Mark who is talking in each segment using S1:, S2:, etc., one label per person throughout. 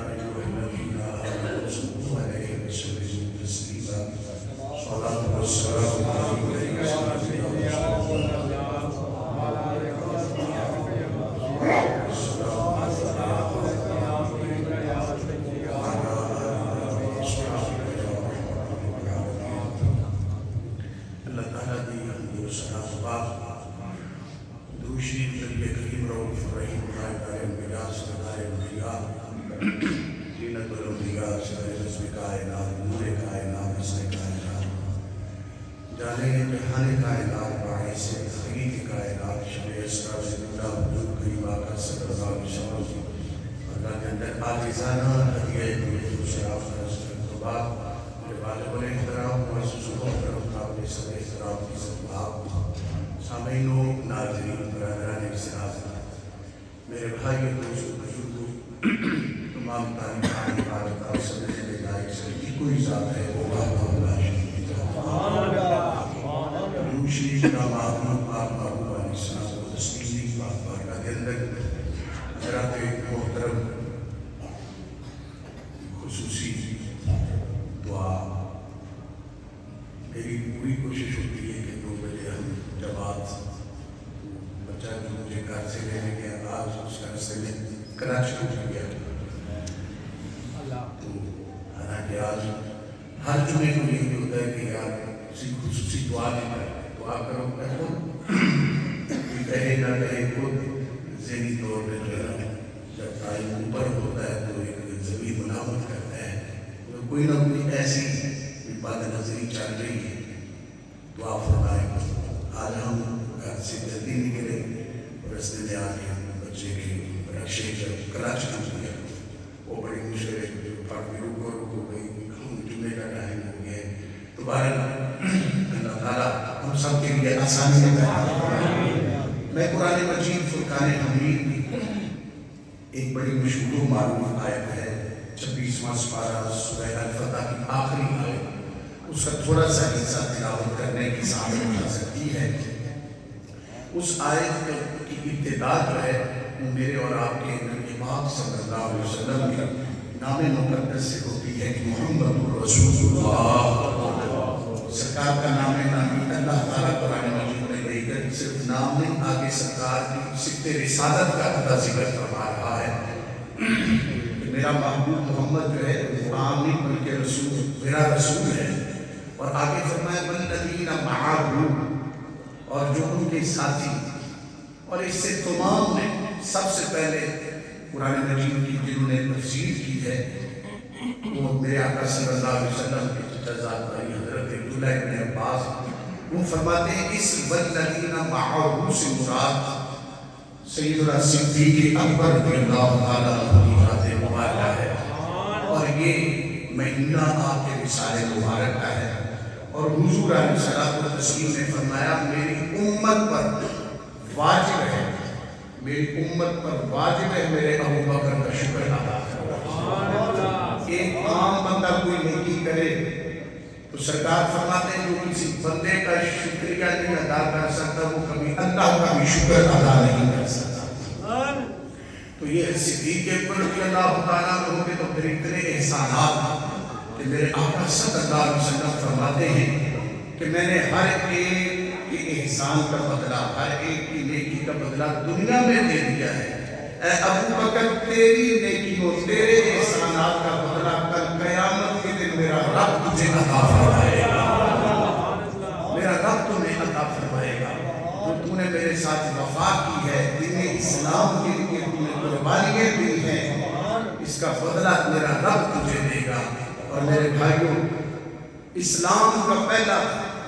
S1: أيها الذين آمنوا صلوا عليه وسلموا تسليما صلاة والسلام عليك يا سيدي میرے بھائی تمام تعلیم سمجھنے کے لائق سے کوئی ذات ہے وہ دوسری محمود پاک محبوب علیہ السلام کو تسلیمی پاک بارگاہ کے اندر حضرات محترم خصوصی دعا میری پوری کوشش ہوتی ہے کہ 2 بجے ہم جماعت بچہ جو مجھے گھر سے لینے گیا آج اس کا رستے میں کراچی ہو گیا تو حالانکہ آج ہر جمعے کو یہی ہوتا ہے کہ یار خصوصی دعا نہیں کرے دعا کرو میں خود کہے نہ کہے خود ذہنی طور پہ جو ہے جب ٹائم اوپر ہوتا ہے تو ایک ذہنی ملامت کرتا ہے کوئی نہ کوئی ایسی بات نظری چل رہی ہے دعا فرمائے آج ہم گھر سے جلدی نکلے اور رستے میں آ کے بچے کی رکشے جب کراچی ہو گیا وہ بڑی مشکل ہے پاک بھی رکو گئی جمعے کا ٹائم ہو گیا تو بہرحال اللہ تعالیٰ ہم سب کے لیے آسانی ہے میں قرآن مجید فرقان حمید ایک بڑی مشہور و معروف آیت ہے 26واں سپارہ سورہ الفتح کی آخری آیت اس کا تھوڑا سا حصہ تلاوت کرنے کی سعادت مل سکتی ہے اس آیت کی ابتدا جو ہے وہ میرے اور آپ کے نبی پاک صلی اللہ علیہ وسلم کے نام مقدس سے ہوتی ہے کہ محمد رسول اللہ سرکار کا نام نامی اللہ تعالیٰ قرآن مجید میں لے کر صرف نام نہیں آگے سرکار کی صفت رسالت کا ذکر فرما رہا ہے میرا محبوب محمد جو ہے عام نہیں بلکہ رسول میرا رسول ہے اور آگے فرمایا والذین معہ اور جو ان کے ساتھی اور اس سے تمام نے سب سے پہلے قرآن مجید کی جنہوں نے تفسیر کی ہے وہ میرے آقا صلی اللہ علیہ وسلم کے چچا زاد بھائی حضرت عبداللہ ابن عباس وہ فرماتے ہیں اس والذین معہ سے مراد سیدنا صدیق اکبر رضی اللہ تعالیٰ عنہ کی ذات مبارکہ ہے اور یہ مہینہ آپ کے رسالے مبارک کا ہے اور حضور علیہ السلام نے فرمایا میری امت پر واجب ہے میرے ابو بکر کا شکر ادا کرنا ایک عام بندہ کوئی نیکی کرے تو سرکار فرماتے ہیں جو کسی بندے کا شکریہ نہیں ادا کر سکتا وہ کبھی اللہ کا بھی شکر ادا نہیں کر سکتا تو یہ صدیق اکبر رضی اللہ تعالیٰ عنہ کے تو پھر اتنے احسانات کہ میرے آقا صلی اللہ علیہ وسلم فرماتے ہیں کہ میں نے ہر ایک کے احسان کا بدلہ ہر ایک کی نیکی کا بدلہ دنیا میں دے دیا ہے اے ابو بکر تیری نیکیوں تیرے احسانات کا بدلہ کل قیامت کے دن میرا رب تجھے عطا فرمائے گا میرا رب تمہیں عطا فرمائے گا تو تو نے میرے ساتھ وفا کی ہے دین اسلام کے لیے تو نے قربانیاں دی ہیں اس کا بدلہ میرا رب تجھے دے گا اور میرے بھائیوں اسلام کا پہلا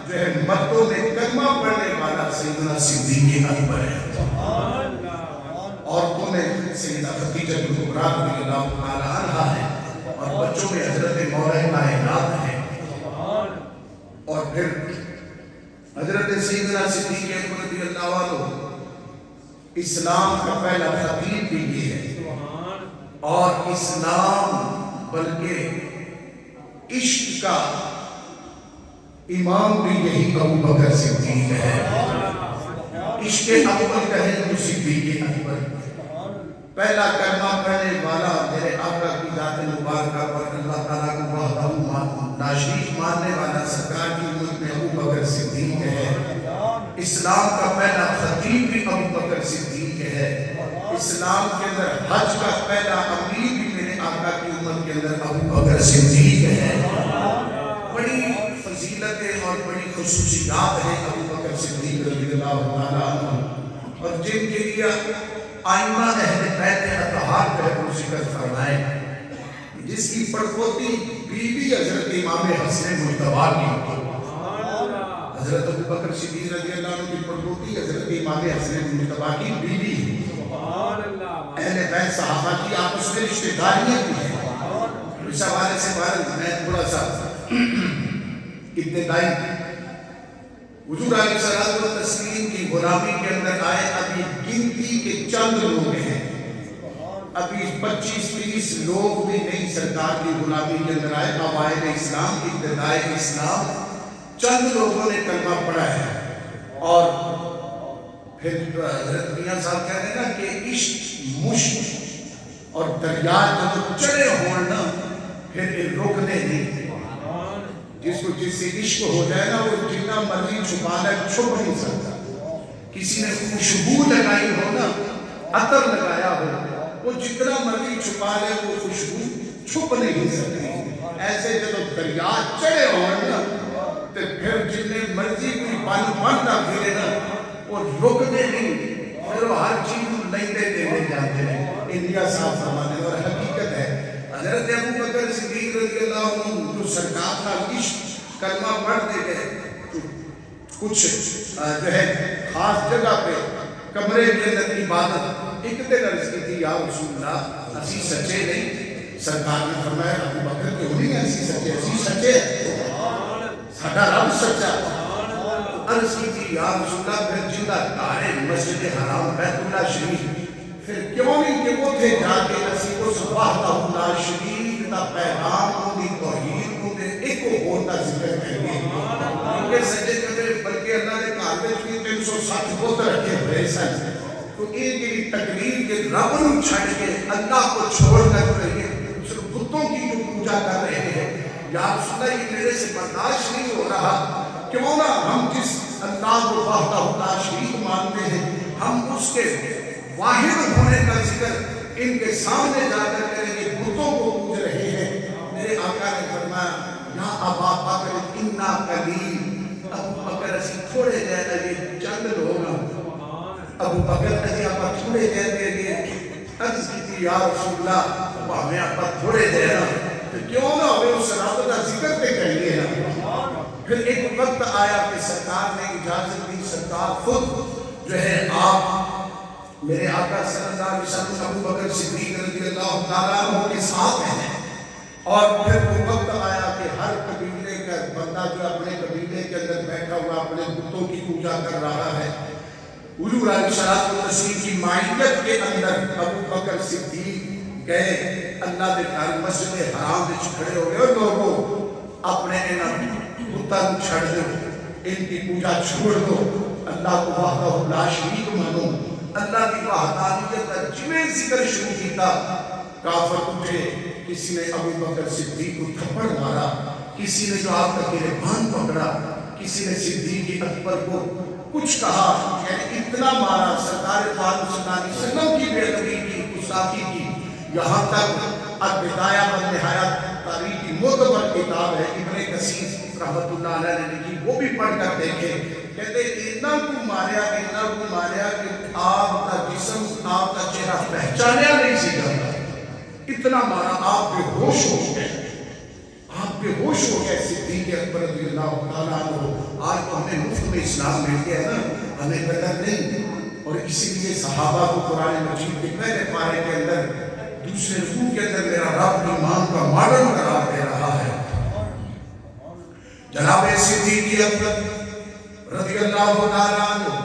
S1: جو ہے مردوں میں کلمہ پڑھنے والا سیدنا صدیق اکبر ہے عورتوں میں سیدہ خدیجہ کبریٰ رضی اللہ تعالی عنہا ہے اور بچوں میں حضرت مولا کائنات ہے اور پھر حضرت سیدنا صدیق اکبر رضی اللہ عنہ اسلام کا پہلا خطیب بھی یہ ہے اور اسلام بلکہ عشق کا امام بھی یہی ابو بکر صدیق ہے عشق اکبر کہیں تو صدیق اکبر پہلا کلمہ پڑھنے والا میرے آقا کی ذات ناشریف ماننے والا سرکار کی امت میں ابو بکر صدیق ہے. اسلام کا پہلا خطیب بھی ابو بکر صدیق ہے. اسلام کے اندر حج کا پہلا امیر بھی میرے آقا کی امت کے اندر ابو بکر صدیق ہے. بڑی فضیلتیں اور بڑی خصوصیات ہیں ابو بکر صدیق رضی اللہ تعالیٰ عنہ، اور جن کے لیے آئمہ اہل بیت اطہار کا وہ ذکر فرمائے. جس کی پڑپوتی بیوی حضرت امام حسن مجتبیٰ کی، حضرت ابو بکر صدیق رضی اللہ عنہ کی پڑپوتی حضرت امام حسن مجتبیٰ کی بیوی ہے. اہل بیت صحابہ کی آپس میں رشتہ داریاں بھی ہیں. اس حوالے سے میں تھوڑا سا ابتدائی حضور علیہ الصلوۃ والتسلیم کی غلامی کے اندر آئے ابھی گنتی کے چند لوگ ہیں. ابھی 25-30 لوگ بھی نہیں سرکار کی غلامی کے اندر آئے. اوائل اسلام، ابتدائے اسلام چند لوگوں نے کلمہ پڑھا ہے. اور پھر حضرت میاں صاحب کہتے ہیں نا کہ عشق مشک اور دریا جب چڑے ہونا پھر رکنے نہیں. جس کو جس سے عشق ہو جائے نا وہ جتنا مرضی چھپانا چھپ نہیں سکتا. کسی نے خوشبو لگائی ہو نا، عطر لگایا ہو، وہ جتنا مرضی چھپا لے وہ خوشبو چھپ نہیں سکتی. ایسے جب دریا چڑھے ہوئے نا تو پھر جتنے مرضی کوئی بننا پھرے نا وہ رکنے نہیں. پھر وہ ہر چیز لیندے دینے جاتے ہیں. انڈیا صاحب فرمانے اور حقیقت ہے. حضرت ابو بکر صدیق رضی اللہ عنہ جو سرکار کا عشق کلمہ پڑھتے گئے تو کچھ جو ہے خاص جگہ پہ کمرے کے اندر عبادت ایک دن عرض کی تھی، یا رسول اللہ اسی سچے نہیں. سرکار نے فرمایا ابو بکر کیوں نہیں ایسی سچے؟ اسی سچے ساڈا رب سچا. عرض کی تھی یا رسول اللہ پھر جنہ تارے مسجد حرام بیت اللہ شریف پھر کیوں نہیں کہ وہ تھے جا کے اسی کو وحدہ اللہ شریف دا پیغام دی توحید کو دے ایک ہوتا ذکر کریں گے. کیونکہ سجدے کرے بلکہ اللہ نے کہا کہ 360 بت رکھے ہوئے سن تو ایک ایک تقریر کے رب نو چھڑ کے اللہ کو چھوڑ کر رہے ہیں صرف بتوں کی جو پوجا کر رہے ہیں. یا رسول اللہ یہ میرے سے برداشت نہیں ہو رہا. کیوں نہ ہم جس اللہ کو وحدہ اللہ شریف مانتے ہیں ہم اس کے واحد ہونے کا ذکر ان کے سامنے جا کر کریں گے. بتوں کو پوج رہے ہیں. میرے آقا نے فرمایا یا ابا بکر انا قلیل. ابو بکر اسی تھوڑے جائے یہ چند لوگ. ابو بکر اسی آپ تھوڑے جائے گے. عرض کی تھی یا رسول اللہ وہ ہمیں آپ تھوڑے جائے نا تو کیوں نہ ہمیں اس رب کا ذکر پہ کہیے نا. پھر ایک وقت آیا کہ سرکار نے اجازت دی. سرکار خود جو ہے آپ میرے آقا صلی اللہ علیہ وسلم ابو بکر صدیق رضی اللہ تعالیٰ عنہ کے ساتھ ہیں. اور پھر وہ وقت آیا کہ ہر قبیلے کا بندہ جو اپنے قبیلے کے اندر بیٹھا ہوا اپنے بتوں کی پوجا کر رہا ہے. حضور علیہ الصلوۃ والتسلیم کی معیت کے اندر ابو بکر صدیق گئے اللہ کے گھر مسجد حرام میں کھڑے ہو گئے. اور لوگوں اپنے بتوں چھڑ دو، ان کی پوجا چھوڑ دو، اللہ کو وحدہ لا شریک مانو. اللہ کی وحدانیت کا جویں ذکر شروع کیتا کافر اٹھے. کسی نے ابو بکر صدیق کو تھپڑ مارا، کسی نے جو آپ کا گریبان پکڑا، کسی نے صدیق کی اکبر کو کچھ کہا. یعنی اتنا مارا. سرکار پاک صلی اللہ علیہ وسلم کی بے ادبی کی، گستاخی کی. یہاں تک البدایہ والنہایہ تاریخ کی معتبر کتاب ہے ابن کثیر رحمۃ اللہ علیہ نے لکھی، وہ بھی پڑھ کر دیکھے. کہتے اتنا کو ماریا کہ آپ کا جسم آپ کا چہرہ پہچانیا نہیں سی جاتا. اتنا مارا. آپ بے ہوش ہو گئے. آپ بے ہوش ہو گئے. صدیق اکبر رضی اللہ تعالیٰ عنہ. آج تو ہمیں مفت میں اسلام مل گیا نا، ہمیں قدر نہیں. اور اسی لیے صحابہ کو قرآن مجید کے پہلے پارے کے اندر دوسرے رکوع کے اندر میرا رب ایمان کا ماڈل قرار دے رہا ہے. جناب صدیق اکبر رضی اللہ تعالیٰ عنہ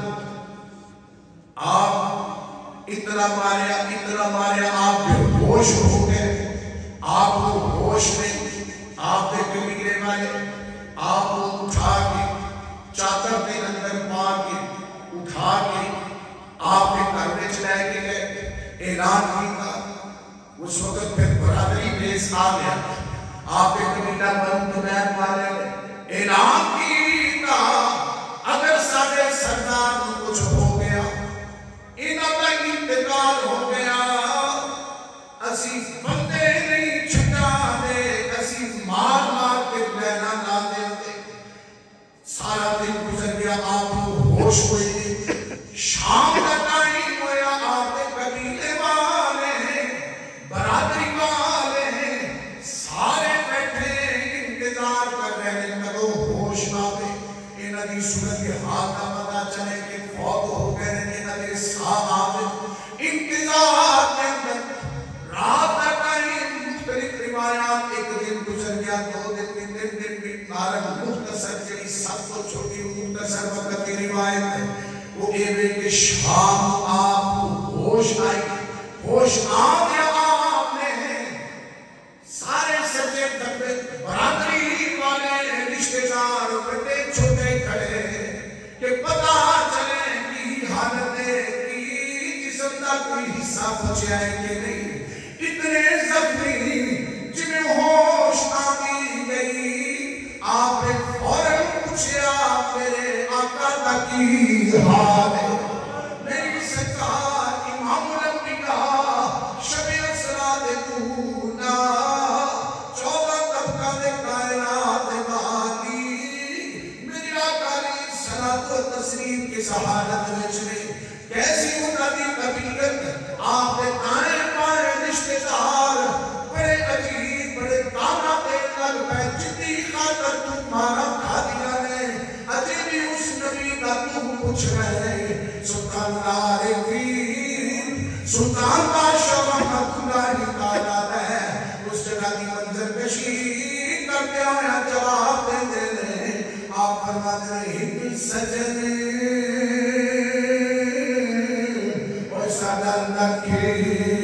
S1: آپ اتنا ماریا آپ بے ہوش ہو گئے. آپ کو ہوش نہیں. آپ کے قبیلے والے آپ کو اٹھا کے چادر کے اندر پا کے اٹھا کے آپ کے گھر میں چلائے کے گئے. اعلان کیا. اس وقت پھر برادری پیش آ گیا. آپ قبیلہ بن تمیم والے اعلان کیتا اگر سارے سردار کچھ ہو گیا انہوں کا انتقال ہو گیا اسی بندے نہیں چھٹا دے اسی مار مار کے بہنا نہ دے دے سارا دن گزر گیا آپ کو ہوش ہوئی شام کا ٹائم ہویا آپ کے قبیلے والے ہیں برادری والے ہیں سارے بیٹھے انتظار کر رہے ہیں کدو ہوش نہ دے انہاں دی صورت کے حال کا پتہ چلے کہ فوت ہو گئے ہیں انہاں دے صاحب آتے انتظار کے اندر رات کا ٹائم مختلف روایات ایک دن گزر گیا دو دن تین دن بھی نارن مختصر جڑی سب کو چھوٹی مختصر وقت کی روایت ہے وہ ایوے کہ شام آپ کو ہوش آئی ہوش آ گیا آپ نے سارے سجے دبے برادری والے رشتے دار بڑے چھوٹے کھڑے کہ پتہ چلے کی حالت ہے کی جسم کا کوئی حصہ بچیا ہے کہ نہیں اتنے زخمی جنہیں ہوش آتی گئی آپ نے فوراً پوچھا میرے آقا کا کی حال ہے میری سرکار امام الانبیاء شب اسراء دونا 14 طبقہ دے کائنات باقی میری آقا علیہ صلاۃ و تسلیم کی سہادت میں کیسی انہاں دی طبیعت آپ نے دائیں بائیں رشتے دار بڑے عجیب بڑے تانا دے کر پہ جتنی خاطر تمہارا کھا دیا نے اجے بھی اس نبی کا تم پوچھ رہے سلطان عارفین سلطان بادشاہ رحمت اللہ تعالیٰ ہے اس جگہ کی منظر کشی کرتے آیا جواب دیتے رہے آپ فرماتے رہے ہند سجنے اور سادر نکھی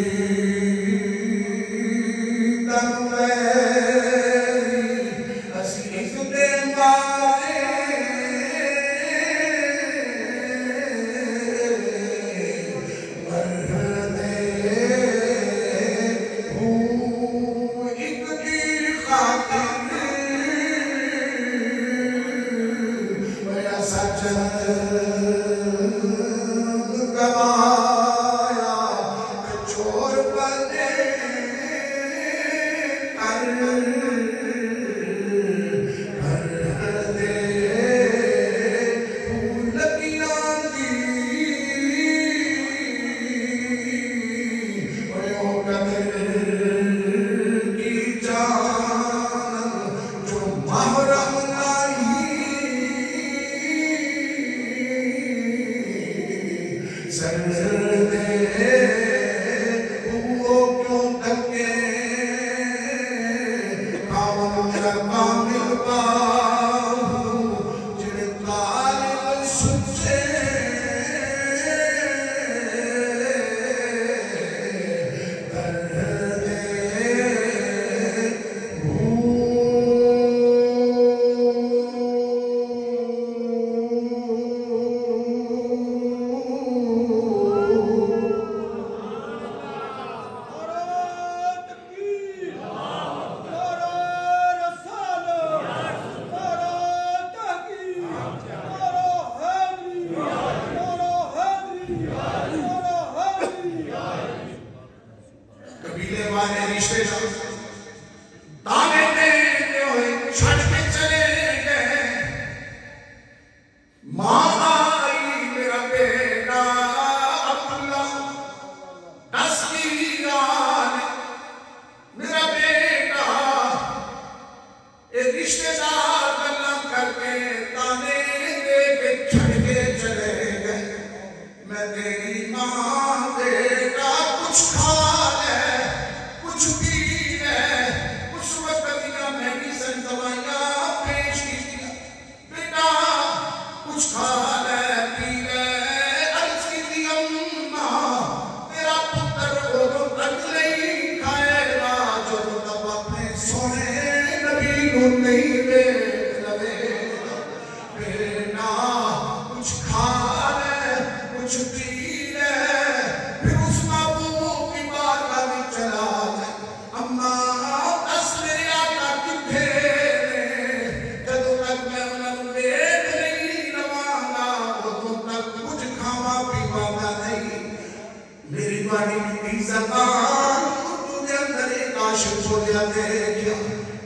S1: بڑی کی زبان تجھے اندر ایک عاشق ہو جاتے کیا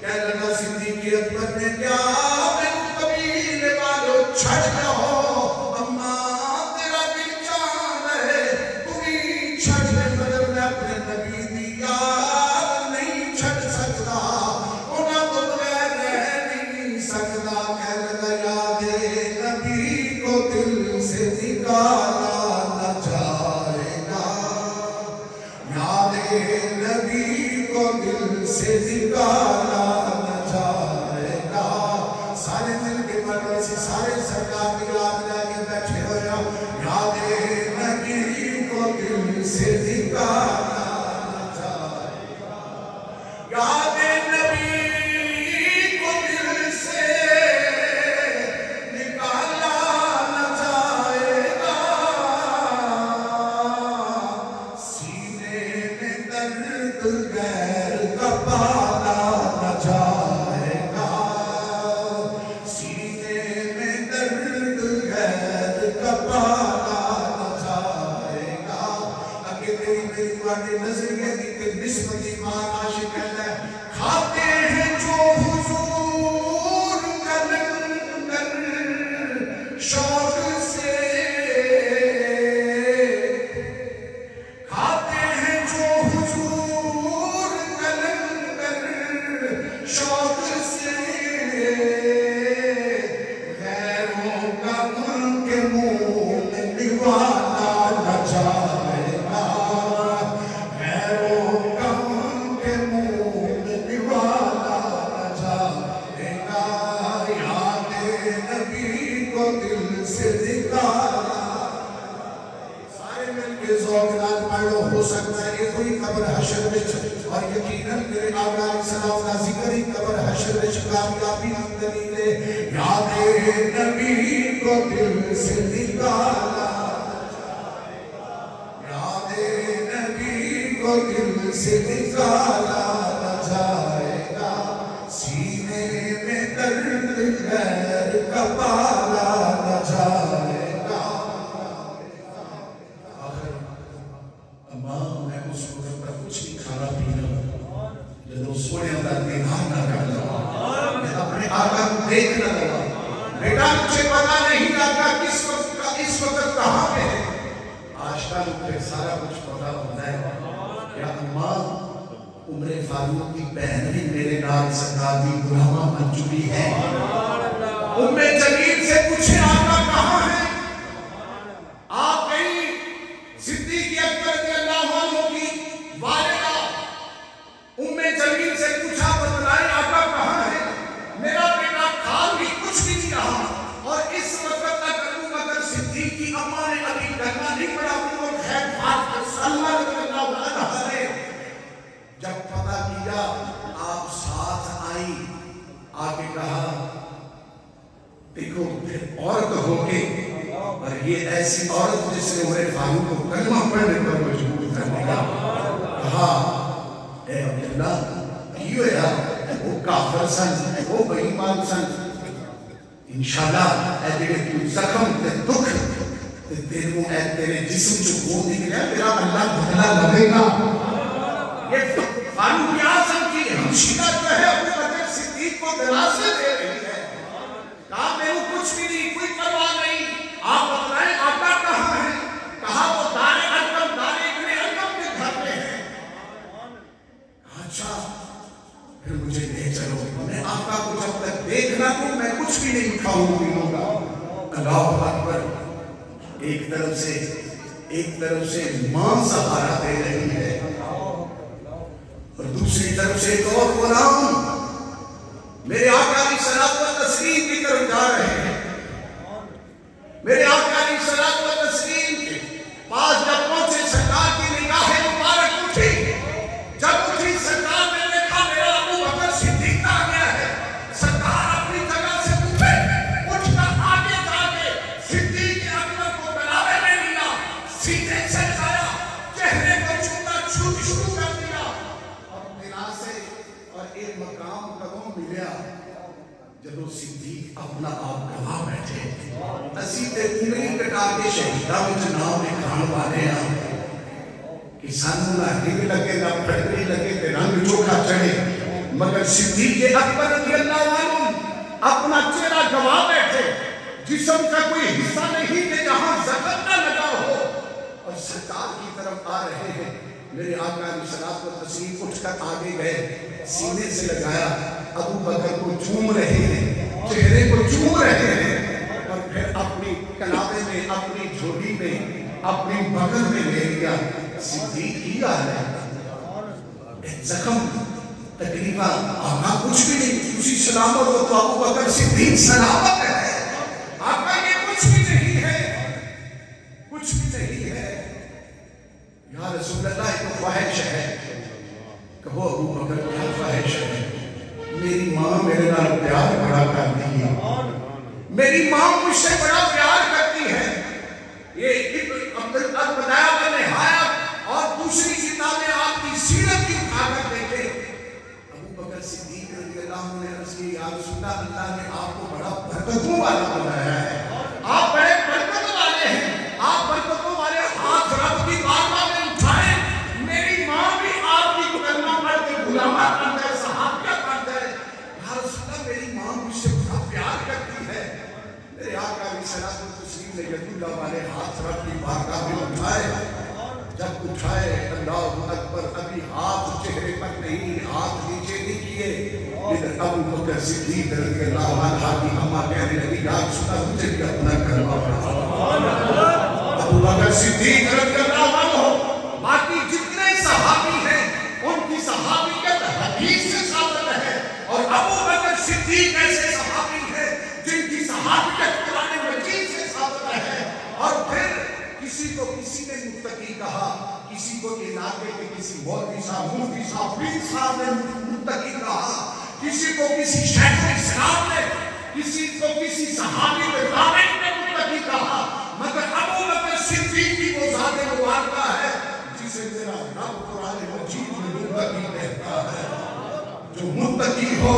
S1: کہہ لگا صدیق اکبر نے کیا میں قبیلے والوں چھڑ جاؤ اما تیرا دل چاند ہے تمہیں چھڑ لے مگر میں اپنے نبی دی یاد نہیں چھڑ سکتا انہاں تو بغیر رہ نہیں سکتا کہہ لگا یاد نبی کو دل سے نکالا نہ جائے گا یاد نبی کو دل سے نکالا نہ جائے گا سارے دل کے مطلب سے سارے سرکار کی یاد لے کے بیٹھے ہو یاد نبی کو دل سے نکالا نہ جائے گا یاد نبی کو دل سے نکالا نہ جائے گا سینے میں درد غیر کا پالا نہ جائے گا سینے میں درد غیر کا پالا نہ جائے گا اگر تیری میری باتیں نظریہ دی کہ نسبت ایمان عاشق ہے کھاتے ہیں جو حضور کا لنگر شوق سے کھاتے ہیں جو حضور کا لنگر شوق سے غیروں کا ان کے منہ میں نوالا نہ جائے گا غیروں کا ان کے منہ میں نوالا نہ جائے گا یاد نبی کو دل سے نکالا سارے مل کے ذوق نال پڑھو ہو سکتا ہے یہ کوئی قبر حشر وچ اور یقیناً میرے آقا علیہ السلام کا ذکر ہی قبر حشر وچ کامیابی دی دلیل ہے یاد نبی کو دل سے نکالا یاد نبی کو دل سے نکالا نہ جائے گا سینے میں درد غیر کا پالا نہ جائے گا اماں میں اس وقت تک کچھ نہیں کھانا پینا جب سونے اندر دیدار نہ کر لگا میں اپنے آقا کو دیکھ نہ لگا بیٹا مجھے پتا نہیں آقا اس وقت کہاں پہ ہے آج کل مجھے سارا کچھ پتا ہوتا ہے یا اماں عمر فاروق کی بہن بھی میرے نام سرکار کی غلامہ بن چکی ہے ام جلیل سے پوچھے آقا کہاں ہے آپ کہیں صدیق اکبر رضی اللہ عنہ کی والدہ ام جلیل سے پوچھا بتلائے آقا کہاں ہے میرا بیٹا کھال بھی کچھ بھی نہیں رہا اور اس وقت تک ابو بکر صدیق کی اماں نے ابھی کلمہ نہیں پڑھا وہ خیر بات اللہ رضی اللہ عنہ نے جب پتہ کیا آپ ساتھ آئی آگے کہا دیکھو پھر عورت ہو کے اور یہ ایسی عورت جس نے عمر فاروق کو کلمہ پڑھنے پر مجبور کرنے کا کہا اے عبداللہ کیوں ہے وہ کافر سن وہ بے ایمان سن انشاءاللہ اے جڑے تو زخم تے دکھ تے تیرے جسم جو خون نکلے میرا اللہ بدلہ لگے گا یہ فاروق اعظم کی ہمشیرہ جو ہے ابو بکر صدیق کو دلاسے دے رہی ہے کہا میں کچھ بھی نہیں کوئی پرواہ نہیں آپ بتلائیں آقا کہاں ہے کہا وہ دار ارقم دار ابن ارقم کے گھر میں ہے اچھا پھر مجھے لے چلو میں آقا کو جب تک دیکھنا تو میں کچھ بھی نہیں کھاؤں پیوں گا اللہ اکبر ایک طرف سے ماں سہارا دے رہی ہے اور دوسری طرف سے ایک اور غلام میرے آقا علیہ الصلوۃ والتسلیم کی طرف جا رہے ہیں میرے آقا علیہ الصلوۃ والتسلیم کے پاس جب پہنچے سرکار کی نگاہیں مبارک اٹھی جب اٹھی سرکار نے دیکھا میرا ابو بکر صدیق آ گیا ہے سرکار اپنی جگہ سے اٹھے اٹھ کر آگے جا کے صدیق اکبر کو گلابے میں لیا سینے سے لگایا چہرے کو چھونا شروع کر دیا اور میرا سے اور ایک مقام کدوں ملیا جب صدیق اپنا آپ گواہ بیٹھے اسی تے انگلی کٹا کے شہیدہ میں نام لکھان والے ہیں کہ سانو نہ ہنگ لگے نہ پھڑنے لگے کہ رنگ چوکھا چڑھے، مگر صدیق اکبر رضی اللہ عنہ اپنا چہرہ گوا بیٹھے، جسم کا کوئی حصہ نہیں کہ جہاں زخم نہ لگا ہو، اور سرکار کی طرف آ رہے ہیں۔ میرے آقا علیہ الصلوۃ والتسلیم اٹھ کر آگے گئے، سینے سے لگایا، ابو بکر کو چوم رہے ہیں، چہرے کو چوم رہے ہیں، اور پھر اپنی کنابے میں، اپنی جھولی میں، اپنی بغل میں لے لیا۔ صدیق ہی آ رہے ہیں، زخم تقریبا آقا کچھ بھی نہیں، اسی سلامت ہو تو ابو بکر صدیق سلامت ہے، آقا یہ کچھ بھی نہیں ہے، کچھ بھی نہیں ہے۔ یا رسول اللہ ایک خواہش ہے، کہو ابو بکر کیا خواہش ہے؟ میری ماں میرے نال پیار بڑا کرتی ہے، میری ماں مجھ سے بڑا پیار کرتی ہے۔ یہ اب بتایا میں نے حیات اور دوسری کتابیں آپ کی سیرت کی اٹھا کر دیکھے، ابو بکر صدیق رضی اللہ عنہ نے عرض کی یا رسول اللہ، اللہ نے آپ کو بڑا برکتوں والا بنایا ہے، آپ بڑے برکت والے ہیں، آپ برکتوں والے، ہاتھ رب کی بارگاہ میں اٹھائیں، میری ماں بھی آپ کی کلمہ پڑھ کے غلامہ بن جائے، صحابیہ بن جائے۔ یا رسول اللہ میری ماں مجھ سے بڑا پیار کرتی ہے۔ میرے آقا علیہ الصلوۃ والتسلیم نے ید اللہ والے ہاتھ رب کی بارگاہ میں اٹھائے، جب اٹھائے اللہ اکبر، ابھی ہاتھ چہرے پر نہیں، ہاتھ نیچے نہیں کیے، ادھر ابو بکر صدیق رضی اللہ عنہ کی اماں کہنے لگی یا رسول اللہ مجھے بھی اپنا کلمہ پڑھا۔ ابو بکر صدیق رضی اللہ عنہ، باقی جتنے صحابی ہیں ان کی صحابیت حدیث سے ثابت ہے، اور ابو بکر صدیق ایسے صحابی ہیں جن کی صحابیت قرآن مجید سے ثابت ہے۔ اور پھر کسی کو کسی نے متقی کہا، کسی کو علاقے کے کسی مولوی صاحب، مفتی صاحب، پیر صاحب نے متقی کہا، کسی کو کسی شیخ اسلام نے، کسی کو کسی صحابی رضوان نے متقی کہا، مگر ابو بکر صدیق کی وہ ذات مبارکہ ہے جسے میرا رب قرآن مجید میں متقی کہتا ہے۔ جو متقی ہو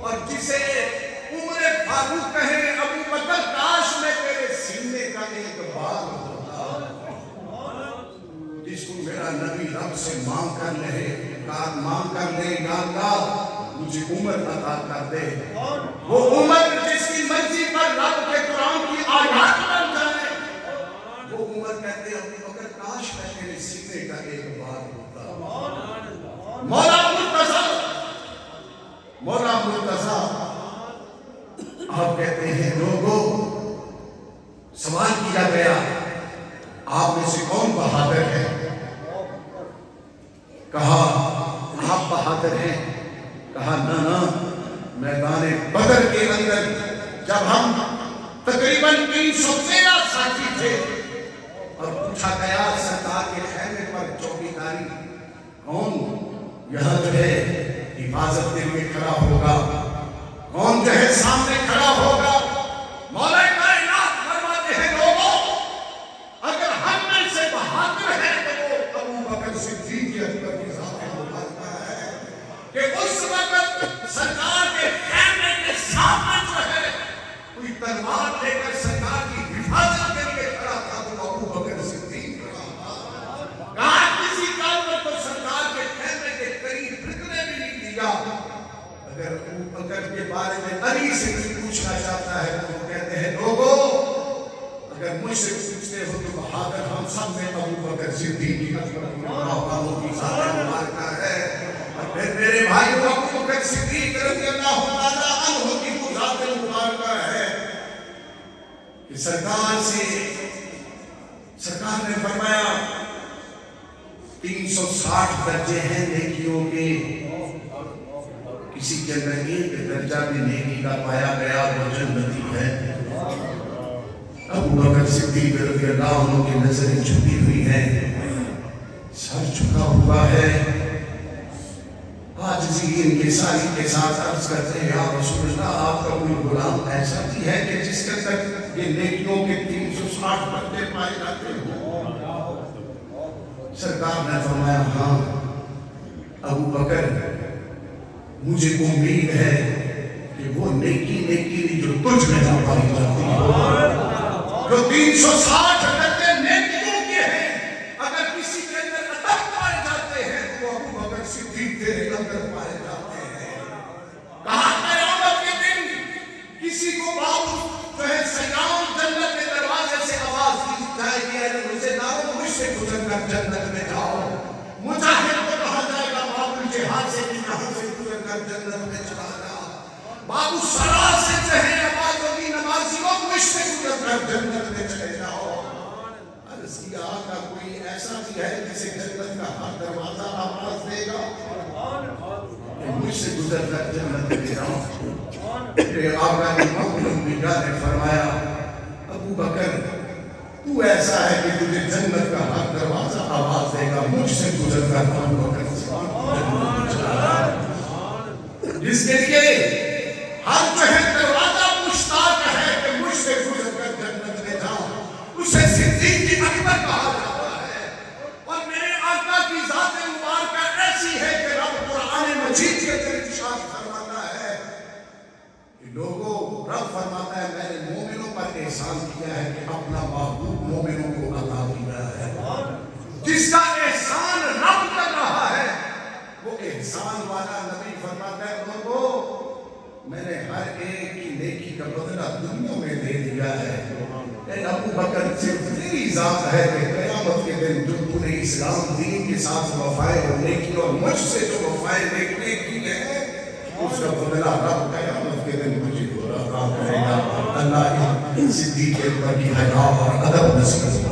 S1: اور جسے عمر فاروق کہے ابو بکر کاش میں تیرے سینے کا ایک بال ہوتا، جس کو میرا نبی رب سے مانگ کر لے یا اللہ مجھے عمر عطا کر دے، وہ عمر جس کی مرضی پر رب کے قرآن کی آیات بن جائے، وہ عمر کہتے ہیں ابو بکر کاش میں تیرے سینے کا ایک بال ہوتا۔ مولا مرتضیٰ آپ کہتے ہیں لوگوں، سوال کیا گیا آپ میں سے کون بہادر ہے؟ کہا آپ بہادر ہیں؟ کہا نہ، میدان بدر کے اندر جب ہم تقریباً 313 ساتھی تھے اور پوچھا گیا سرکار کے خیمے پر چوکیداری کون یہاں جو ہے حفاظت کے لیے کھڑا ہوگا، کون جو ہے سامنے کھڑا ہوگا، مولا کائنات فرماتے ہیں لوگوں اگر ہم میں سے بہادر ہے تو وہ ابو بکر صدیق اکبر کی ذات مبارکہ ہے کہ اس وقت سرکار کے خیمے کے سامنے جو ہے کوئی تلوار لے کر سرکار کی حفاظت کے لیے کھڑا تھا تو ابو بکر صدیق کہا کسی کام کو سرکار کے خیمے کے قریب رکنے بھی نہیں دیا۔ اگر ابو بکر کے بارے میں علی سے کوئی پوچھنا چاہتا ہے تو وہ کہتے ہیں لوگوں اگر مجھ سے پوچھتے ہو تو بہادر ہم سب میں ابو بکر صدیق اللہ کی ذات مبارکہ ہے۔ اور پھر میرے بھائی ابو بکر صدیق رضی اللہ عنہ کی وہ ذات مبارکہ ہے کہ سرکار نے فرمایا 360 درجے ہیں نیکیوں کے، کسی کے اندر ایک درجہ بھی نیکی کا پایا گیا وہ جنتی ہے۔ ابو بکر صدیق رضی اللہ عنہ کی نظریں جھکی ہوئی ہیں، سر جھکا ہوا ہے، عاجزی انکساری کے ساتھ عرض کرتے ہیں یا رسول اللہ آپ کا کوئی غلام ایسا بھی ہے کہ جس کے اندر یہ نیکیوں کے 360 درجے پائے جاتے ہیں؟ سرکار نے فرمایا ہاں ابو بکر مجھے امید ہے کہ وہ نیکی جو تجھ میں نہ پائی جاتی ہے، جو 360 درجے نیکیوں کے ہیں، اگر کسی کے اندر صدیق تیرے اندر پائے جاتے ہیں. کہا قیامت کے دن کسی کو بابو جو ہے سیام جنت کے دروازے سے آواز دی جائے گی اے مجھے دارو مجھ سے گزر کر جنت میں جاؤ. مجاہد کو کہا جائے گا بابو جہاد سے یہاں سے گزر کر جنت میں چلا جا. بابو سرا سے جو ہے آواز ہوگی نمازیوں مجھ سے گزر کر جنت میں چلے جاؤ. عرض کیا آقا کوئی ایسا بھی ہے جسے جنت کا ہر دروازہ آواز دے گا کہ مجھ سے گزر کر جنت میں جاؤ. کہ آقا امام الانبیاء نے فرمایا ابو بکر تو ایسا ہے کہ تجھے جنت کا ہر دروازہ آواز دے گا مجھ سے گزر کر ابو بکر جنت میں چلا جا. جس کے لیے ہر جو ہے دروازہ مشتاق ہے کہ مجھ سے گزر کر جنت میں جاؤ اسے صدیق اکبر کہا جاتا ہے. اور میرے آقا کی ذات مبارکہ ایسی ہے کہ رب قرآن مجید کے اندر ارشاد فرماتا ہے کہ لوگوں رب فرماتا ہے میں نے مومنوں پر احسان کیا ہے کہ اپنا محبوب مومنوں کو عطا کیا ہے. جس کا احسان رب کر رہا ہے وہ احسان والا نبی فرماتا ہے لوگوں میں نے ہر ایک کی نیکی کا بدلہ دنیا میں دے دیا ہے. اے ابو بکر صرف تیری ذات ہے کہ قیامت کے دن جو تو نے اسلام دین کے ساتھ وفائے اور نیکی اور مجھ سے جو وفائے دیکھنے کی ہے اس کا بدلہ رب قیامت کے دن مجھے عطا کرے گا. اللہ صدیق اکبر کی حیا اور ادب نصیب